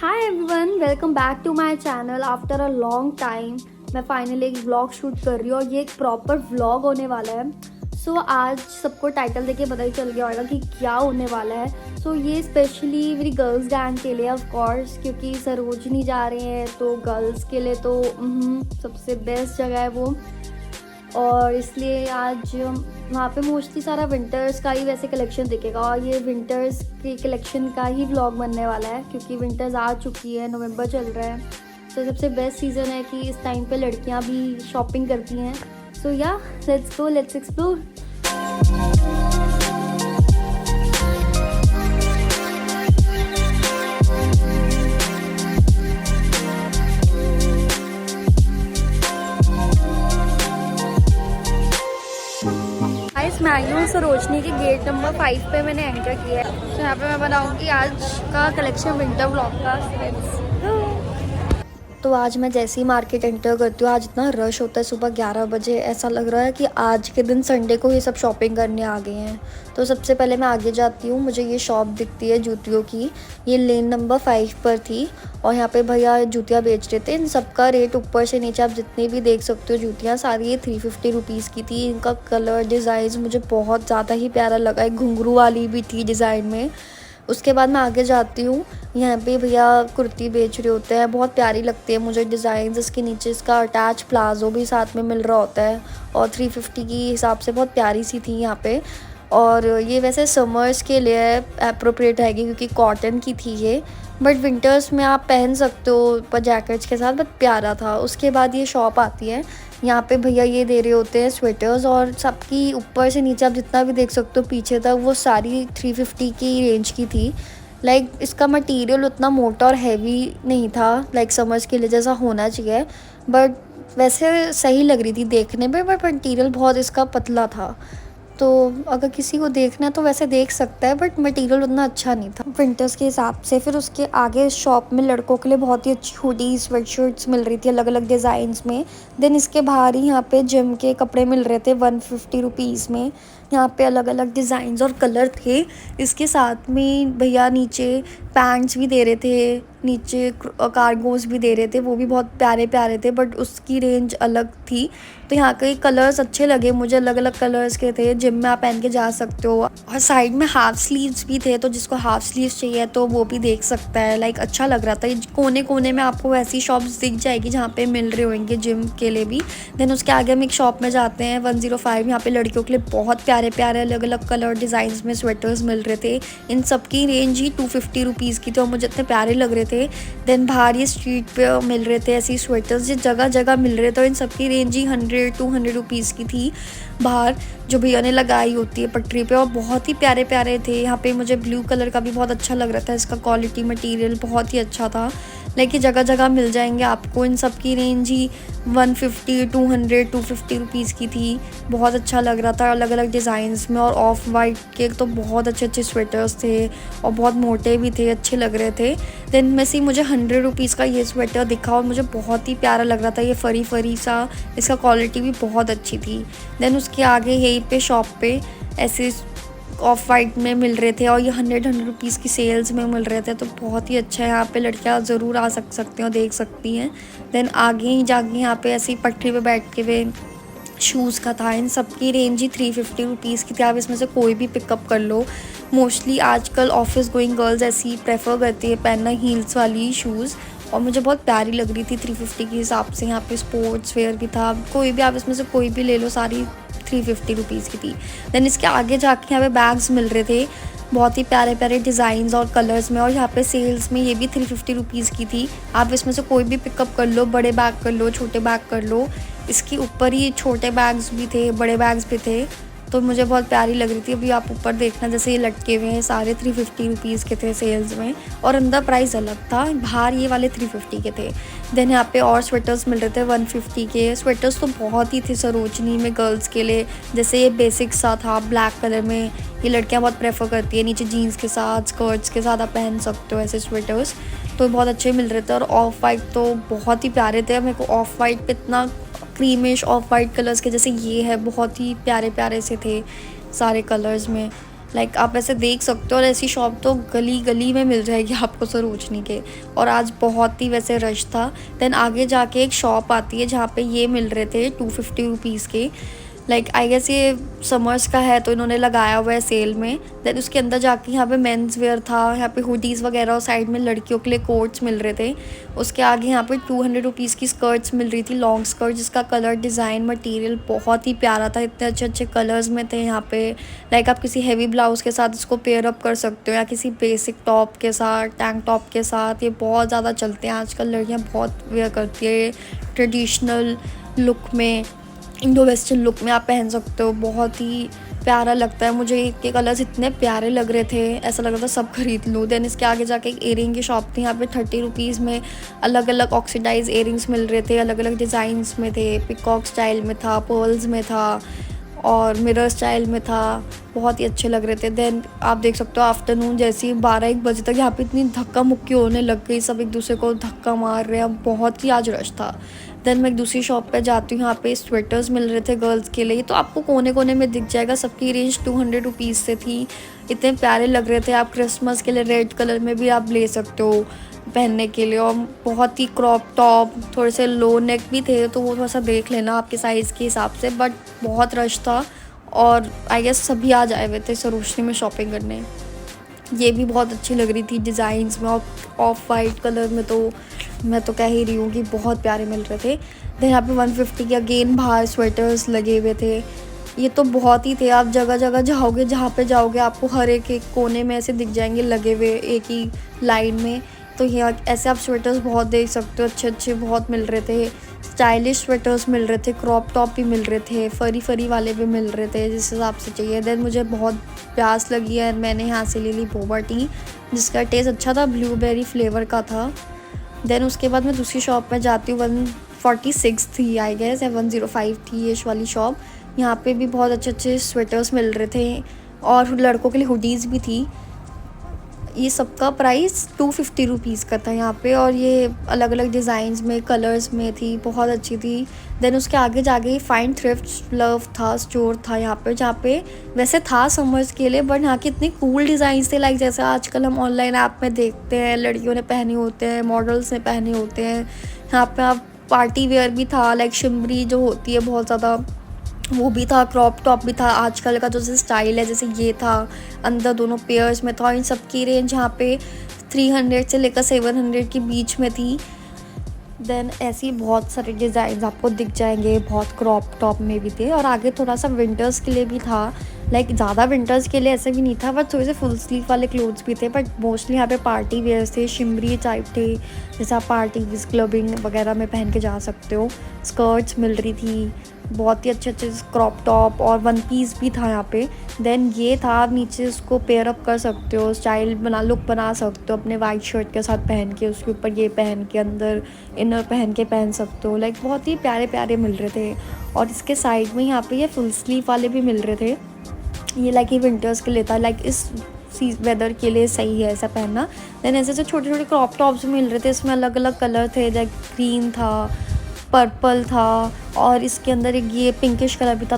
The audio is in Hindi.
Hi everyone, welcome back to my channel. After a long time मैं फाइनली एक व्लॉग शूट कर रही हूँ और ये एक प्रॉपर व्लॉग होने वाला है। आज सबको टाइटल देके पता ही चल गया होगा कि क्या होने वाला है। ये स्पेशली मेरी गर्ल्स गैंग के लिए ऑफ कोर्स, क्योंकि सरोजनी जा रहे हैं तो गर्ल्स के लिए तो सबसे बेस्ट जगह है वो। और इसलिए आज वहाँ पे मोस्टली सारा विंटर्स का ही वैसे कलेक्शन दिखेगा और ये विंटर्स के कलेक्शन का ही व्लॉग बनने वाला है, क्योंकि विंटर्स आ चुकी है, नवंबर चल रहा है। सबसे बेस्ट सीज़न है कि इस टाइम पे लड़कियाँ भी शॉपिंग करती हैं। या लेट्स गो, लेट्स एक्सप्लोर। मैं आई हूँ सरोजनी के गेट नंबर 5 पे मैंने एंटर किया है। यहाँ पे मैं बनाऊँगी आज का कलेक्शन विंटर व्लॉग का। तो आज मैं जैसे ही मार्केट एंटर करती हूँ, आज इतना रश होता है सुबह 11 बजे, ऐसा लग रहा है कि आज के दिन संडे को ये सब शॉपिंग करने आ गए हैं। तो सबसे पहले मैं आगे जाती हूँ, मुझे ये शॉप दिखती है जूतियों की। ये लेन नंबर 5 पर थी और यहाँ पे भैया जूतियाँ बेच रहे थे। इन सबका रेट ऊपर से नीचे आप जितनी भी देख सकते हो जूतियाँ सारी ये 350 रुपीज़ की थी। इनका कलर डिज़ाइन मुझे बहुत ज़्यादा ही प्यारा लगा, एक घुंघरू वाली भी थी डिज़ाइन में। उसके बाद मैं आगे जाती हूँ, यहाँ पे भैया कुर्ती बेच रहे होते हैं, बहुत प्यारी लगती है मुझे डिज़ाइन। इसके नीचे इसका अटैच प्लाजो भी साथ में मिल रहा होता है और 350 की हिसाब से बहुत प्यारी सी थी यहाँ पे। और ये वैसे समर्स के लिए अप्रोप्रिएट रहेगी क्योंकि कॉटन की थी ये, बट विंटर्स में आप पहन सकते हो पर जैकेट्स के साथ, बट प्यारा था। उसके बाद ये शॉप आती है, यहाँ पे भैया ये दे रहे होते हैं स्वेटर्स और सबकी ऊपर से नीचे आप जितना भी देख सकते हो पीछे तक वो सारी 350 की रेंज की थी। इसका मटेरियल उतना मोटा और हैवी नहीं था, समर्स के लिए जैसा होना चाहिए, बट वैसे सही लग रही थी देखने में, बट मटेरियल बहुत इसका पतला था। तो अगर किसी को देखना है तो वैसे देख सकता है, बट मटेरियल उतना अच्छा नहीं था विंटर्स के हिसाब से। फिर उसके आगे शॉप में लड़कों के लिए बहुत ही अच्छी हुडी स्वेटशर्ट्स मिल रही थी अलग अलग डिज़ाइंस में। देन इसके बाहर ही यहाँ पे जिम के कपड़े मिल रहे थे 150 रुपीज़ में। यहाँ पे अलग अलग डिज़ाइंस और कलर थे। इसके साथ में भैया नीचे पैंट्स भी दे रहे थे, नीचे कार्गोस भी दे रहे थे, वो भी बहुत प्यारे प्यारे थे, बट उसकी रेंज अलग थी। तो यहाँ के कलर्स अच्छे लगे मुझे, अलग अलग कलर्स के थे, जिम में आप पहन के जा सकते हो। और साइड में हाफ स्लीव्स भी थे, तो जिसको हाफ स्लीव्स चाहिए तो वो भी देख सकता है। अच्छा लग रहा था। कोने कोने में आपको ऐसी शॉप्स दिख जाएगी जहाँ पे मिल रहे होंगे जिम के लिए भी। देन उसके आगे हम एक शॉप में जाते हैं 105। यहाँ पे लड़कियों के लिए बहुत प्यारे प्यारे अलग अलग कलर डिज़ाइंस में स्वेटर्स मिल रहे थे। इन सब की रेंज ही 250 रुपीज़ की थी और मुझे इतने प्यारे लग रहे थे। देन बाहर ये स्ट्रीट पे मिल रहे थे ऐसी स्वेटर्स, जो जगह जगह मिल रहे थे, और इन सब की रेंज ही 100-200 रुपीज़ की थी बाहर, जो भैया ने लगाई होती है पटरी पे, और बहुत ही प्यारे प्यारे थे। यहाँ पे मुझे ब्लू कलर का भी बहुत अच्छा लग रहा था, इसका क्वालिटी मटेरियल बहुत ही अच्छा था। लेकिन जगह जगह मिल जाएंगे आपको। इन सब की रेंज ही 150, 200-250 रुपीज़ की थी। बहुत अच्छा लग रहा था अलग अलग डिज़ाइंस में, और ऑफ वाइट के तो बहुत अच्छे अच्छे स्वेटर्स थे और बहुत मोटे भी थे, अच्छे लग रहे थे। देन में से मुझे 100 रुपीज़ का ये स्वेटर दिखा और मुझे बहुत ही प्यारा लग रहा था, ये फरी फरी सा, इसका क्वालिटी भी बहुत अच्छी थी। देन उसके आगे यहीं पे शॉप पे ऐसे ऑफ वाइट में मिल रहे थे और ये 100 रुपीज़ की सेल्स में मिल रहे थे, तो बहुत ही अच्छा है। यहाँ पे लड़कियाँ ज़रूर आ सकते हैं और देख सकती हैं। देन आगे ही जाके यहाँ पे ऐसी पटरी पे बैठ के वे शूज़ का था। इन सब की रेंज ही 350 रुपीज़ की थी। आप इसमें से कोई भी पिकअप कर लो। मोस्टली आजकल ऑफिस गोइंग गर्ल्स ऐसी प्रेफर करती है पहनना हील्स वाली शूज़, और मुझे बहुत प्यारी लग रही थी 350 के हिसाब से। यहाँ पे स्पोर्ट्स वेयर भी था, कोई भी आप इसमें से कोई भी ले लो, सारी 350 रुपीज़ की थी। देन इसके आगे जाके यहाँ पे बैग्स मिल रहे थे बहुत ही प्यारे प्यारे डिज़ाइंस और कलर्स में, और यहाँ पे सेल्स में ये भी 350 रुपीज़ की थी। आप इसमें से कोई भी पिकअप कर लो, बड़े बैग कर लो, छोटे बैग कर लो। इसके ऊपर ही छोटे बैग्स भी थे, बड़े बैग्स भी थे, तो मुझे बहुत प्यारी लग रही थी। अभी आप ऊपर देखना, जैसे ये लटके हुए हैं सारे 350 रुपीज़ के थे सेल्स में, और अंदर प्राइस अलग था, बाहर ये वाले 350 के थे। देन यहाँ पे और स्वेटर्स मिल रहे थे 150 के। स्वेटर्स तो बहुत ही थे सरोजनी में गर्ल्स के लिए, जैसे ये बेसिक सा था ब्लैक कलर में, ये लड़कियाँ बहुत प्रेफर करती है, नीचे जीन्स के साथ स्कर्ट्स के साथ आप पहन सकते हो ऐसे स्वेटर्स, तो बहुत अच्छे मिल रहे थे। और ऑफ वाइट तो बहुत ही प्यारे थे, मेरे को ऑफ वाइट पे इतना क्रीमिश ऑफ वाइट कलर्स के जैसे ये है, बहुत ही प्यारे प्यारे से थे सारे कलर्स में। लाइक आप ऐसे देख सकते हो, और ऐसी शॉप तो गली गली में मिल जाएगी आपको सरोजनी के। और आज बहुत ही वैसे रश था। देन आगे जाके एक शॉप आती है जहाँ पे ये मिल रहे थे 250 रुपीज़ के। लाइक आई गेस ये समर्स का है तो इन्होंने लगाया हुआ है सेल में। देन उसके अंदर जाके यहाँ पे मेंस वेयर था, यहाँ पे हुडीज़ वगैरह, और साइड में लड़कियों के लिए कोट्स मिल रहे थे। उसके आगे यहाँ पे 200 रुपीज़ की स्कर्ट्स मिल रही थी, लॉन्ग स्कर्ट, जिसका कलर, डिज़ाइन, मटेरियल बहुत ही प्यारा था। इतने अच्छे अच्छे कलर्स में थे यहाँ पे। लाइक आप किसी हैवी ब्लाउज़ के साथ इसको पेयर अप कर सकते हो, या किसी बेसिक टॉप के साथ, टैंक टॉप के साथ। ये बहुत ज़्यादा चलते हैं आजकल, लड़कियाँ बहुत वेयर करती है। ट्रेडिशनल लुक में, इंडो वेस्टर्न लुक में आप पहन सकते हो, बहुत ही प्यारा लगता है। मुझे ये कलर्स इतने प्यारे लग रहे थे, ऐसा लग रहा था सब खरीद लूँ। देन इसके आगे जाके एक एयरिंग की शॉप थी, यहाँ पे 30 रुपीज़ में अलग अलग ऑक्सीडाइज एयरिंग्स मिल रहे थे, अलग अलग डिज़ाइंस में थे। पिकॉक स्टाइल में था, पर्ल्स में था, और मिरर स्टाइल में था। बहुत ही अच्छे लग रहे थे। देन आप देख सकते हो आफ्टरनून जैसे ही 12-1 बजे तक यहाँ पे इतनी धक्का मुक्की होने लग गई, सब एक दूसरे को धक्का मार रहे हैं, बहुत ही आज रश था। देन मैं एक दूसरी शॉप पे जाती हूँ, यहाँ पे स्वेटर्स मिल रहे थे गर्ल्स के लिए। तो आपको कोने कोने में दिख जाएगा, सबकी रेंज 200 रुपीज़ से थी। इतने प्यारे लग रहे थे। आप क्रिसमस के लिए रेड कलर में भी आप ले सकते हो पहनने के लिए। और बहुत ही क्रॉप टॉप, थोड़े से लो नेक भी थे, तो वो थोड़ा सा देख लेना आपके साइज़ के हिसाब से। बट बहुत रश था, और आई गेस सभी आज आए हुए थे सरोजनी में शॉपिंग करने। ये भी बहुत अच्छी लग रही थी डिज़ाइंस में, और ऑफ वाइट कलर में तो मैं तो कह ही रही हूँ कि बहुत प्यारे मिल रहे थे। देन यहाँ पे 150 के अगेन बाहर स्वेटर्स लगे हुए थे। ये तो बहुत ही थे, आप जगह जगह जाओगे, जहाँ पे जाओगे आपको हर एक एक कोने में ऐसे दिख जाएंगे लगे हुए एक ही लाइन में। तो यहाँ ऐसे आप स्वेटर्स बहुत देख सकते हो, अच्छे अच्छे बहुत मिल रहे थे। स्टाइलिश स्वेटर्स मिल रहे थे, क्रॉप टॉप भी मिल रहे थे, फरी फरी वाले भी मिल रहे थे, जिस हिसाब से चाहिए। देन मुझे बहुत प्यास लगी है, मैंने यहाँ से ले ली बोबा टी, जिसका टेस्ट अच्छा था, ब्लूबेरी फ्लेवर का था। देन उसके बाद मैं दूसरी शॉप में जाती हूँ, 146 थी आई गेस, या 105 थी ये वाली शॉप। यहाँ पे भी बहुत अच्छे अच्छे स्वेटर्स मिल रहे थे, और लड़कों के लिए हुडीज़ भी थी। ये सबका प्राइस 250 रुपीज़ का था यहाँ पे, और ये अलग अलग डिज़ाइंस में, कलर्स में थी, बहुत अच्छी थी। देन उसके आगे जाके फाइन थ्रिफ्ट लव था, स्टोर था यहाँ पे, जहाँ पे वैसे था समर्स के लिए, बट यहाँ के इतने कूल डिज़ाइंस थे। लाइक जैसे आजकल हम ऑनलाइन ऐप में देखते हैं, लड़कियों ने पहने होते हैं, मॉडल्स ने पहने होते हैं। यहाँ पे आप पार्टी वेयर भी था, लाइक शिमरी जो होती है बहुत ज़्यादा, वो भी था। क्रॉप टॉप भी था, आजकल का जो जैसे स्टाइल है, जैसे ये था, अंदर दोनों पेयर्स में था। इन सब की रेंज यहाँ पे 300 से लेकर 700 के बीच में थी। देन ऐसी बहुत सारे डिज़ाइन आपको दिख जाएंगे, बहुत क्रॉप टॉप में भी थे। और आगे थोड़ा सा विंटर्स के लिए भी था, लाइक ज़्यादा विंटर्स के लिए ऐसे भी नहीं था, बट थोड़े से फुल स्लीव वाले क्लोथ्स भी थे। बट मोस्टली यहाँ पे पार्टी वेयर्स थे, शिमरी टाइप थे, जैसे आप पार्टीज क्लबिंग वगैरह में पहन के जा सकते हो। स्कर्ट्स मिल रही थी, बहुत ही अच्छे अच्छे क्रॉप टॉप, और वन पीस भी था यहाँ पे। देन ये था, आप नीचे उसको पेयर अप कर सकते हो, स्टाइल लुक बना सकते हो अपने वाइट शर्ट के साथ पहन के, उसके ऊपर ये पहन के, अंदर इनर पहन के पहन सकते हो। लाइक बहुत ही प्यारे प्यारे मिल रहे थे। और इसके साइड में यहाँ पे ये फुल स्लीव वाले भी मिल रहे थे। ये लाइक ये विंटर्स के लिए था, लाइक इस वेदर के लिए सही है ऐसा पहनना। देन ऐसे ऐसे छोटे छोटे क्रॉप टॉप्स मिल रहे थे, इसमें अलग अलग कलर थे, लाइक ग्रीन था, पर्पल था, और इसके अंदर एक ये पिंकिश कलर भी था।